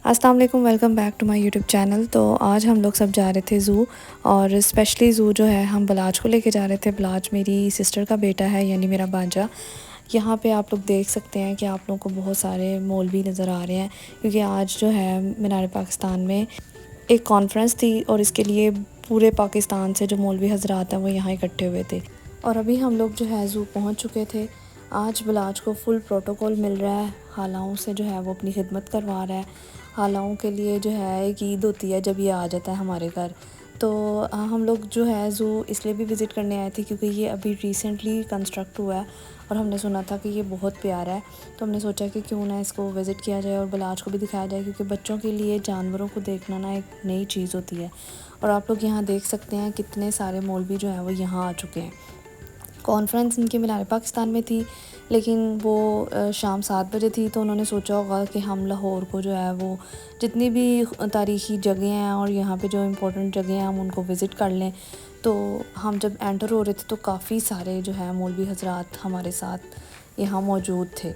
अस्सलाम वालेकुम, welcome back to my YouTube channel. तो आज हम लोग सब जा रहे थे ज़ू, और स्पेशली ज़ू जो है हम बलाज को लेके जा रहे थे। बलाज मेरी सिस्टर का बेटा है, यानी मेरा भांजा। यहाँ पे आप लोग देख सकते हैं कि आप लोगों को बहुत सारे मौलवी नज़र आ रहे हैं, क्योंकि आज जो है मीनार पाकिस्तान में एक कॉन्फ्रेंस थी, और इसके लिए पूरे पाकिस्तान से जो मौलवी हजरात हैं वो यहाँ इकट्ठे हुए थे। और अभी हम लोग जो है ज़ू पहुँच चुके थे। आज बलाज को फुल प्रोटोकॉल मिल रहा है, खालाओं से जो है वो अपनी खिदमत करवा रहा है। खालाओं के लिए जो है एक ईद होती है जब ये आ जाता है हमारे घर। तो हम लोग जो है ज़ू इसलिए भी विज़िट करने आए थे क्योंकि ये अभी रिसेंटली कंस्ट्रक्ट हुआ है, और हमने सुना था कि ये बहुत प्यारा है। तो हमने सोचा कि क्यों ना इसको विज़िट किया जाए और बलाज को भी दिखाया जाए, क्योंकि बच्चों के लिए जानवरों को देखना ना एक नई चीज़ होती है। और आप लोग यहाँ देख सकते हैं कितने सारे मौलवी जो हैं वो यहाँ आ चुके हैं। कॉन्फ्रेंस इनके मीनार पाकिस्तान में थी, लेकिन वो शाम 7 बजे थी। तो उन्होंने सोचा होगा कि हम लाहौर को जो है वो जितनी भी तारीख़ी जगह हैं और यहाँ पे जो इम्पोर्टेंट जगह हैं हम उनको विज़िट कर लें। तो हम जब एंटर हो रहे थे तो काफ़ी सारे जो है मौलवी हजरात हमारे साथ यहाँ मौजूद थे।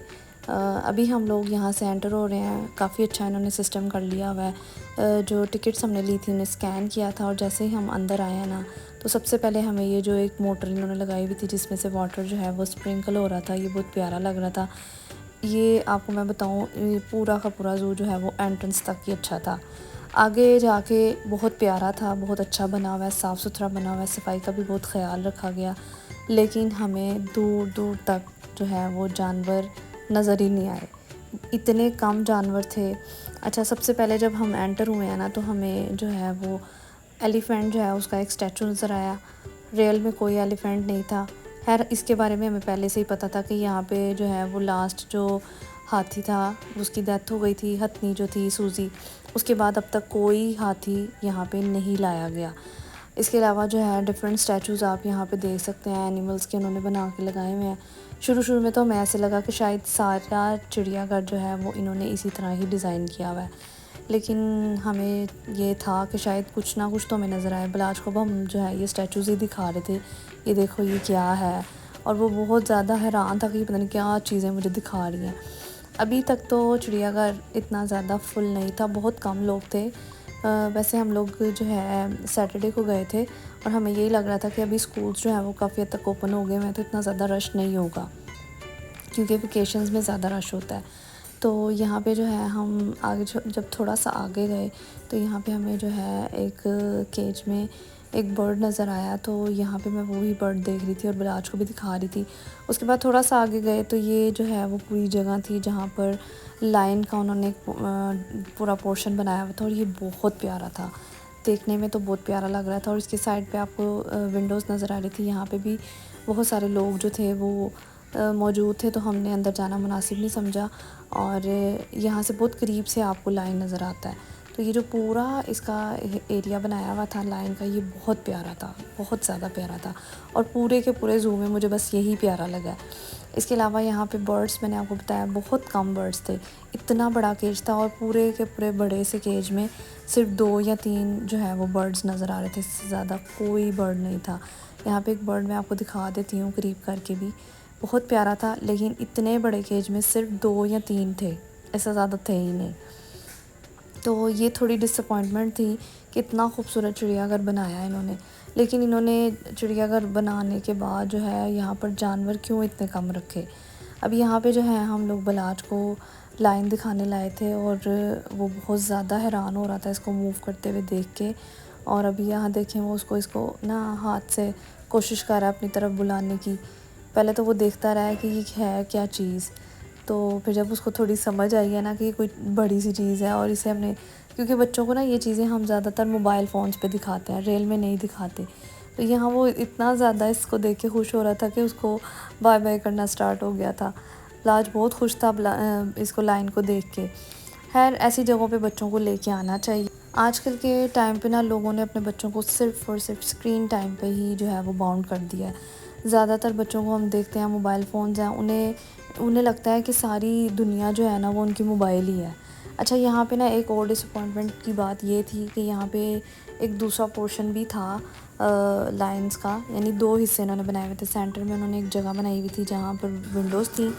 अभी हम लोग यहाँ से एंटर हो रहे हैं। काफ़ी अच्छा इन्होंने सिस्टम कर लिया हुआ है। जो टिकट्स हमने ली थी उन्हें स्कैन किया था, और जैसे ही हम अंदर आए हैं ना, तो सबसे पहले हमें ये जो एक मोटर इन्होंने लगाई हुई थी जिसमें से वाटर जो है वो स्प्रिंकल हो रहा था, ये बहुत प्यारा लग रहा था। ये आपको मैं बताऊँ, ये पूरा का पूरा ज़ू जो है वो एंट्रेंस तक ही अच्छा था। आगे जाके बहुत प्यारा था, बहुत अच्छा बना हुआ है, साफ़ सुथरा बना हुआ है, सफाई का भी बहुत ख्याल रखा गया। लेकिन हमें दूर दूर तक जो है वो जानवर नज़र ही नहीं आए, इतने कम जानवर थे। अच्छा, सबसे पहले जब हम एंटर हुए हैं ना, तो हमें जो है वो एलिफ़ेंट जो है उसका एक स्टैचू नज़र आया। रियल में कोई एलिफ़ेंट नहीं था। खैर, इसके बारे में हमें पहले से ही पता था कि यहाँ पे जो है वो लास्ट जो हाथी था उसकी डेथ हो गई थी, हथनी जो थी सूजी। उसके बाद अब तक कोई हाथी यहाँ पे नहीं लाया गया। इसके अलावा जो है डिफरेंट स्टैचूज़ आप यहाँ पे देख सकते हैं, एनिमल्स के उन्होंने बना के लगाए हुए हैं। शुरू में तो हमें ऐसे लगा कि शायद सारा चिड़ियाघर जो है वो इन्होंने इसी तरह ही डिज़ाइन किया हुआ है, लेकिन हमें ये था कि शायद कुछ ना कुछ तो हमें नज़र आए। बलाज को हम जो है ये स्टैचूज़ ही दिखा रहे थे, ये देखो ये क्या है, और वो बहुत ज़्यादा हैरान था कि पता नहीं क्या चीज़ें मुझे दिखा रही हैं। अभी तक तो चिड़ियाघर इतना ज़्यादा फुल नहीं था, बहुत कम लोग थे। वैसे हम लोग जो है सैटरडे को गए थे, और हमें यही लग रहा था कि अभी स्कूल्स जो हैं वो काफ़ी हद तक ओपन हो गए हैं, तो इतना ज़्यादा रश नहीं होगा, क्योंकि वेकेशंस में ज़्यादा रश होता है। तो यहाँ पे जो है हम आगे जब थोड़ा सा आगे गए, तो यहाँ पे हमें जो है एक केज में एक बर्ड नज़र आया। तो यहाँ पे मैं वही बर्ड देख रही थी और बलाज को भी दिखा रही थी। उसके बाद थोड़ा सा आगे गए तो ये जो है वो पूरी जगह थी जहाँ पर लाइन का उन्होंने पूरा पोर्शन बनाया हुआ था, और ये बहुत प्यारा था, देखने में तो बहुत प्यारा लग रहा था। और इसके साइड पे आपको विंडोज़ नज़र आ रही थी। यहाँ पे भी बहुत सारे लोग जो थे वो मौजूद थे, तो हमने अंदर जाना मुनासिब नहीं समझा। और यहाँ से बहुत करीब से आपको लाइन नज़र आता है। तो ये जो पूरा इसका एरिया बनाया हुआ था लाइन का, ये बहुत प्यारा था, बहुत ज़्यादा प्यारा था। और पूरे के पूरे ज़ू में मुझे बस यही प्यारा लगा। इसके अलावा यहाँ पे बर्ड्स, मैंने आपको बताया बहुत कम बर्ड्स थे। इतना बड़ा केज था, और पूरे के पूरे बड़े से केज में सिर्फ 2 या 3 जो है वो बर्ड्स नज़र आ रहे थे, इससे ज़्यादा कोई बर्ड नहीं था। यहाँ पे एक बर्ड मैं आपको दिखा देती हूँ करीब करके भी, बहुत प्यारा था। लेकिन इतने बड़े केज में सिर्फ 2 या 3 थे, ऐसा ज़्यादा थे ही नहीं। तो ये थोड़ी डिसअपॉइंटमेंट थी कि इतना खूबसूरत चिड़ियाघर बनाया है इन्होंने, लेकिन इन्होंने चिड़ियाघर बनाने के बाद जो है यहाँ पर जानवर क्यों इतने कम रखे। अब यहाँ पे जो है हम लोग बलाज को लाइन दिखाने लाए थे, और वो बहुत ज़्यादा हैरान हो रहा था इसको मूव करते हुए देख के। और अभी यहाँ देखें वो इसको ना हाथ से कोशिश कर रहा है अपनी तरफ बुलाने की। पहले तो वो देखता रहा है कि ये है क्या चीज़, तो फिर जब उसको थोड़ी समझ आई है ना कि ये कोई बड़ी सी चीज़ है, और इसे हमने, क्योंकि बच्चों को ना ये चीज़ें हम ज़्यादातर मोबाइल फ़ोन्स पे दिखाते हैं, रियल में नहीं दिखाते। तो यहाँ वो इतना ज़्यादा इसको देख के खुश हो रहा था कि उसको बाय बाय करना स्टार्ट हो गया था। लाज बहुत खुश था इसको लाइन को देख के। खैर, ऐसी जगहों पे बच्चों को लेके आना चाहिए। आजकल के टाइम पे ना लोगों ने अपने बच्चों को सिर्फ़ और सिर्फ स्क्रीन टाइम पे ही जो है वो बाउंड कर दिया है। ज़्यादातर बच्चों को हम देखते हैं मोबाइल फ़ोन्स हैं, उन्हें लगता है कि सारी दुनिया जो है ना वो उनकी मोबाइल ही है। अच्छा, यहाँ पे ना एक और डिसअपॉइंटमेंट की बात ये थी कि यहाँ पे एक दूसरा पोर्शन भी था लाइंस का, यानी 2 हिस्से इन्होंने बनाए हुए थे। सेंटर में उन्होंने एक जगह बनाई हुई थी जहाँ पर विंडोज़ थी,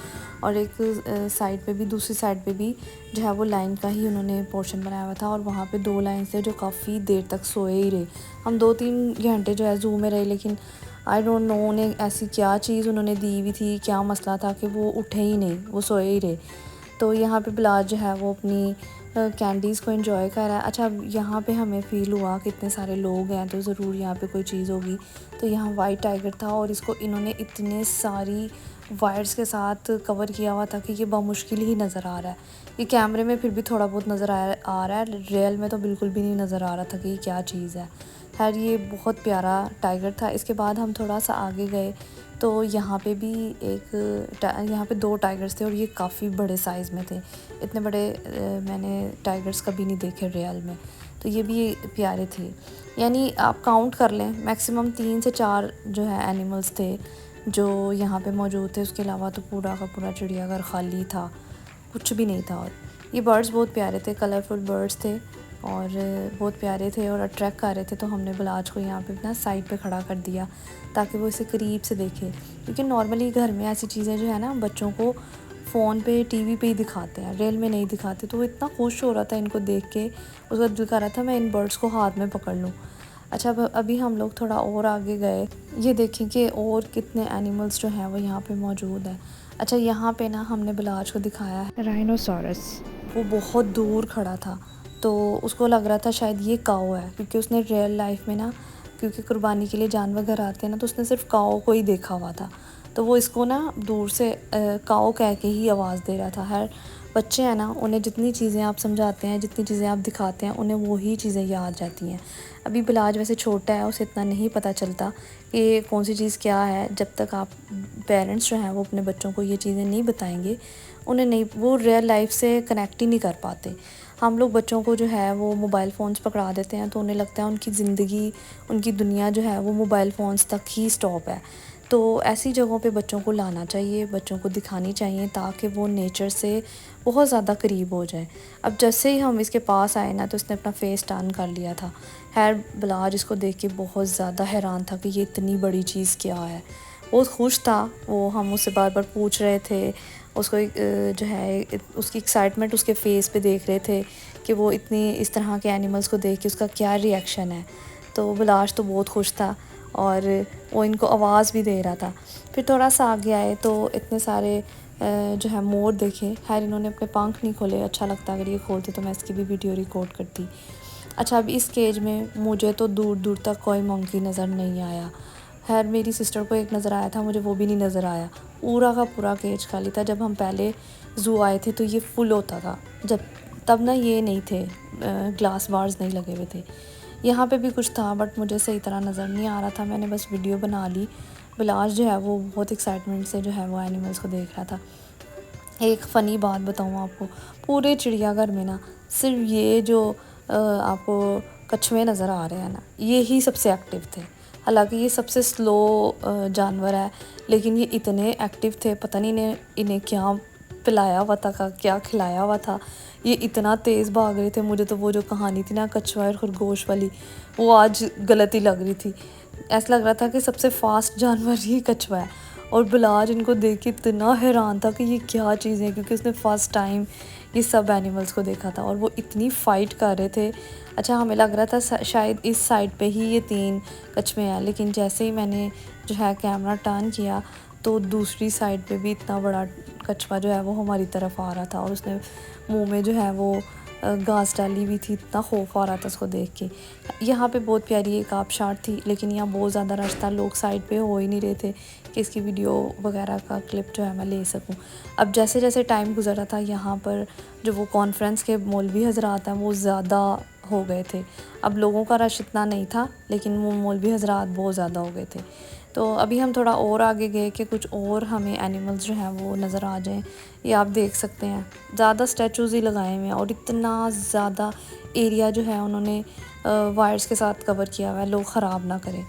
और एक साइड पे भी, दूसरी साइड पे भी जो है वो लाइन का ही उन्होंने पोर्शन बनाया हुआ था। और वहाँ पे 2 लाइन थे जो काफ़ी देर तक सोए ही रहे। हम 2-3 घंटे जो है ज़ू में रहे, लेकिन आई डोंट नो उन्हें ऐसी क्या चीज़ उन्होंने दी हुई थी, क्या मसला था कि वो उठे ही नहीं, वो सोए ही रहे। तो यहाँ पे बिलाल जो है वो अपनी कैंडीज़ को एंजॉय कर रहा है। अच्छा, अब यहाँ पे हमें फ़ील हुआ कि इतने सारे लोग हैं तो ज़रूर यहाँ पे कोई चीज़ होगी। तो यहाँ वाइट टाइगर था और इसको इन्होंने इतने सारी वायर्स के साथ कवर किया हुआ था कि ये बामुश्किल ही नज़र आ रहा है। ये कैमरे में फिर भी थोड़ा बहुत नज़र आ रहा है, रियल में तो बिल्कुल भी नहीं नज़र आ रहा था कि ये क्या चीज़ है। खैर, ये बहुत प्यारा टाइगर था। इसके बाद हम थोड़ा सा आगे गए तो यहाँ पे भी यहाँ पे 2 टाइगर्स थे और ये काफ़ी बड़े साइज़ में थे। इतने बड़े मैंने टाइगर्स कभी नहीं देखे रियल में। तो ये भी प्यारे थे, यानी आप काउंट कर लें मैक्सिमम 3 से 4 जो है एनिमल्स थे जो यहाँ पे मौजूद थे। उसके अलावा तो पूरा का पूरा चिड़ियाघर खाली था, कुछ भी नहीं था। और ये बर्ड्स बहुत प्यारे थे, कलरफुल बर्ड्स थे और बहुत प्यारे थे और अट्रैक्ट कर रहे थे। तो हमने बिलाज को यहाँ पे ना साइड पे खड़ा कर दिया ताकि वो इसे करीब से देखे, क्योंकि नॉर्मली घर में ऐसी चीज़ें जो है ना बच्चों को फ़ोन पे, टीवी पे ही दिखाते हैं, रियल में नहीं दिखाते। तो वो इतना खुश हो रहा था इनको देख के, उसका दिल कर रहा था मैं इन बर्ड्स को हाथ में पकड़ लूँ। अच्छा, अभी हम लोग थोड़ा और आगे गए, ये देखें कि और कितने एनिमल्स जो हैं वो यहाँ पे मौजूद हैं। अच्छा, यहाँ पे ना हमने बिलाज को दिखाया है राइनोसॉरस। वो बहुत दूर खड़ा था, तो उसको लग रहा था शायद ये काऊ है, क्योंकि उसने रियल लाइफ में ना, क्योंकि कुर्बानी के लिए जानवर घर आते हैं ना, तो उसने सिर्फ काऊ को ही देखा हुआ था। तो वो इसको ना दूर से काऊ कह के ही आवाज़ दे रहा था। हर बच्चे हैं ना, उन्हें जितनी चीज़ें आप समझाते हैं, जितनी चीज़ें आप दिखाते हैं, उन्हें वही चीज़ें याद रहती हैं। अभी बिलाज वैसे छोटा है, उसे इतना नहीं पता चलता कि कौन सी चीज़ क्या है। जब तक आप पेरेंट्स जो हैं वो अपने बच्चों को ये चीज़ें नहीं बताएंगे, उन्हें नहीं, वो रियल लाइफ से कनेक्ट ही नहीं कर पाते। हम लोग बच्चों को जो है वो मोबाइल फ़ोन्स पकड़ा देते हैं, तो उन्हें लगता है उनकी ज़िंदगी, उनकी दुनिया जो है वो मोबाइल फ़ोन्स तक ही स्टॉप है। तो ऐसी जगहों पे बच्चों को लाना चाहिए, बच्चों को दिखानी चाहिए, ताकि वो नेचर से बहुत ज़्यादा करीब हो जाए। अब जैसे ही हम इसके पास आए ना, तो इसने अपना फेस टर्न कर लिया था। खैर, बिलाज इसको देख के बहुत ज़्यादा हैरान था कि ये इतनी बड़ी चीज़ क्या है। बहुत खुश था वो, हम उससे बार बार पूछ रहे थे उसको, जो है उसकी एक्साइटमेंट उसके फेस पे देख रहे थे कि वो इतनी इस तरह के एनिमल्स को देख के उसका क्या रिएक्शन है। तो बिलाज तो बहुत खुश था और वो इनको आवाज़ भी दे रहा था। फिर थोड़ा सा आगे आए तो इतने सारे जो है मोर देखे। खैर, इन्होंने अपने पंख नहीं खोले, अच्छा लगता अगर ये खोलते तो मैं इसकी भी वीडियो रिकॉर्ड करती। अच्छा, अब इस केज में मुझे तो दूर दूर तक कोई मंकी नज़र नहीं आया। खैर, मेरी सिस्टर को एक नज़र आया था, मुझे वो भी नहीं नज़र आया। पूरा का पूरा केज खाली था। जब हम पहले ज़ू आए थे तो ये फुल होता था, तब ना ये नहीं थे, ग्लास बार्स नहीं लगे हुए थे। यहाँ पे भी कुछ था बट मुझे सही तरह नज़र नहीं आ रहा था, मैंने बस वीडियो बना ली। बिलाज जो है वो बहुत एक्साइटमेंट से जो है वो एनिमल्स को देख रहा था। एक फ़नी बात बताऊँ आपको, पूरे चिड़ियाघर में ना सिर्फ ये जो आपको कछुए नज़र आ रहे हैं ना, ये ही सबसे एक्टिव थे। हालांकि ये सबसे स्लो जानवर है, लेकिन ये इतने एक्टिव थे, पता नहीं इन्हें क्या पिलाया हुआ था, क्या खिलाया हुआ था। ये इतना तेज़ भाग रहे थे, मुझे तो वो जो कहानी थी ना कछुआ और खरगोश वाली, वो आज गलत ही लग रही थी। ऐसा लग रहा था कि सबसे फास्ट जानवर ही कछुआ है। और बिलाज इनको देख के इतना हैरान था कि ये क्या चीज़ है, क्योंकि उसने फ़र्स्ट टाइम ये सब एनिमल्स को देखा था और वो इतनी फ़ाइट कर रहे थे। अच्छा, हमें लग रहा था शायद इस साइड पे ही ये 3 कछुए हैं, लेकिन जैसे ही मैंने जो है कैमरा टर्न किया तो दूसरी साइड पे भी इतना बड़ा कछुआ जो है वो हमारी तरफ आ रहा था और उसने मुंह में जो है वो घास डाली हुई थी। इतना खौफ आ रहा था उसको देख के। यहाँ पे बहुत प्यारी एक आबशार थी, लेकिन यहाँ बहुत ज़्यादा रश था, लोग साइड पे हो ही नहीं रहे थे कि इसकी वीडियो वगैरह का क्लिप जो है मैं ले सकूँ। अब जैसे जैसे टाइम गुजर रहा था, यहाँ पर जो वो कॉन्फ्रेंस के मौलवी हजरात हैं वो ज़्यादा हो गए थे। अब लोगों का रश इतना नहीं था, लेकिन वो मौलवी हजरात बहुत ज़्यादा हो गए थे। तो अभी हम थोड़ा और आगे गए कि कुछ और हमें एनिमल्स जो हैं वो नज़र आ जाएं। ये आप देख सकते हैं, ज़्यादा स्टैचूज़ ही लगाए हुए हैं और इतना ज़्यादा एरिया जो है उन्होंने वायर्स के साथ कवर किया हुआ है, लोग ख़राब ना करें।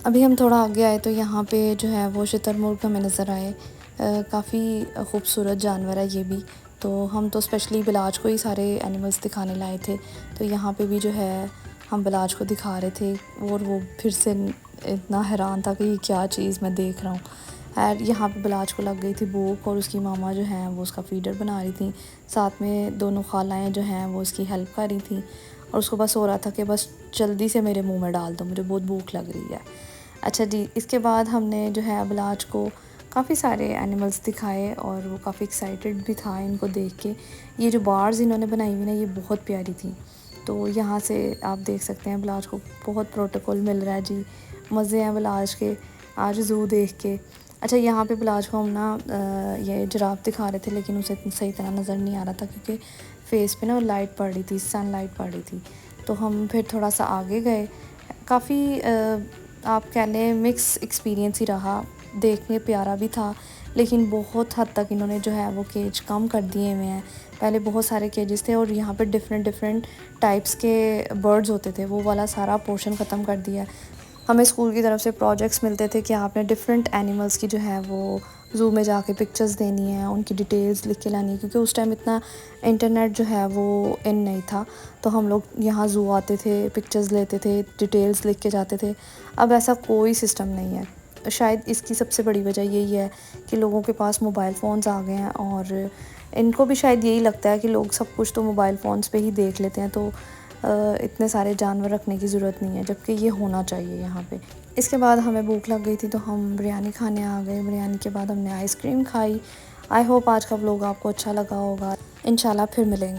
अभी हम थोड़ा आगे आए तो यहाँ पे जो है वो शुतुरमुर्ग हमें नज़र आए। काफ़ी खूबसूरत जानवर है ये भी, तो हम तो स्पेशली बिलाज को ही सारे एनिमल्स दिखाने लाए थे। तो यहाँ पे भी जो है हम बिलाज को दिखा रहे थे और वो फिर से इतना हैरान था कि ये क्या चीज़ मैं देख रहा हूँ। और यहाँ पे बिलाज को लग गई थी भूख और उसकी मामा जो हैं वो उसका फीडर बना रही थी। साथ में दोनों खालाएँ जो हैं वो उसकी हेल्प कर रही थी और उसको बस हो रहा था कि बस जल्दी से मेरे मुंह में डाल दो, मुझे बहुत भूख लग रही है। अच्छा जी, इसके बाद हमने जो है बिलाज को काफ़ी सारे एनिमल्स दिखाए और वो काफ़ी एक्साइटेड भी था इनको देख के। ये जो बार्स इन्होंने बनाई हुई ना, ये बहुत प्यारी थी। तो यहाँ से आप देख सकते हैं बिलाज को बहुत प्रोटोकॉल मिल रहा है जी। मज़े हैं बिलाज के आज ज़ू देख के। अच्छा, यहाँ पे बिलाज को हम ना ये जिराफ दिखा रहे थे, लेकिन उसे सही तरह नज़र नहीं आ रहा था क्योंकि फेस पे ना लाइट पड़ रही थी, सनलाइट पड़ रही थी। तो हम फिर थोड़ा सा आगे गए। काफ़ी आप कह लें मिक्स एक्सपीरियंस ही रहा। देखने प्यारा भी था, लेकिन बहुत हद तक इन्होंने जो है वो केज कम कर दिए हुए हैं। पहले बहुत सारे केजेस थे और यहाँ पे डिफरेंट टाइप्स के बर्ड्स होते थे, वो वाला सारा पोर्शन ख़त्म कर दिया है। हमें स्कूल की तरफ से प्रोजेक्ट्स मिलते थे कि आपने डिफरेंट एनिमल्स की जो है वो ज़ू में जाके पिक्चर्स देनी है, उनकी डिटेल्स लिख के लानी है, क्योंकि उस टाइम इतना इंटरनेट जो है वो इन नहीं था। तो हम लोग यहाँ ज़ू आते थे, पिक्चर्स लेते थे, डिटेल्स लिख के जाते थे। अब ऐसा कोई सिस्टम नहीं है। शायद इसकी सबसे बड़ी वजह यही है कि लोगों के पास मोबाइल फ़ोन्स आ गए हैं और इनको भी शायद यही लगता है कि लोग सब कुछ तो मोबाइल फ़ोन्स पे ही देख लेते हैं, तो इतने सारे जानवर रखने की ज़रूरत नहीं है, जबकि ये होना चाहिए यहाँ पे। इसके बाद हमें भूख लग गई थी तो हम बिरयानी खाने आ गए। बिरयानी के बाद हमने आइसक्रीम खाई। आई होप आज का व्लॉग आपको अच्छा लगा होगा। इंशाल्लाह फिर मिलेंगे।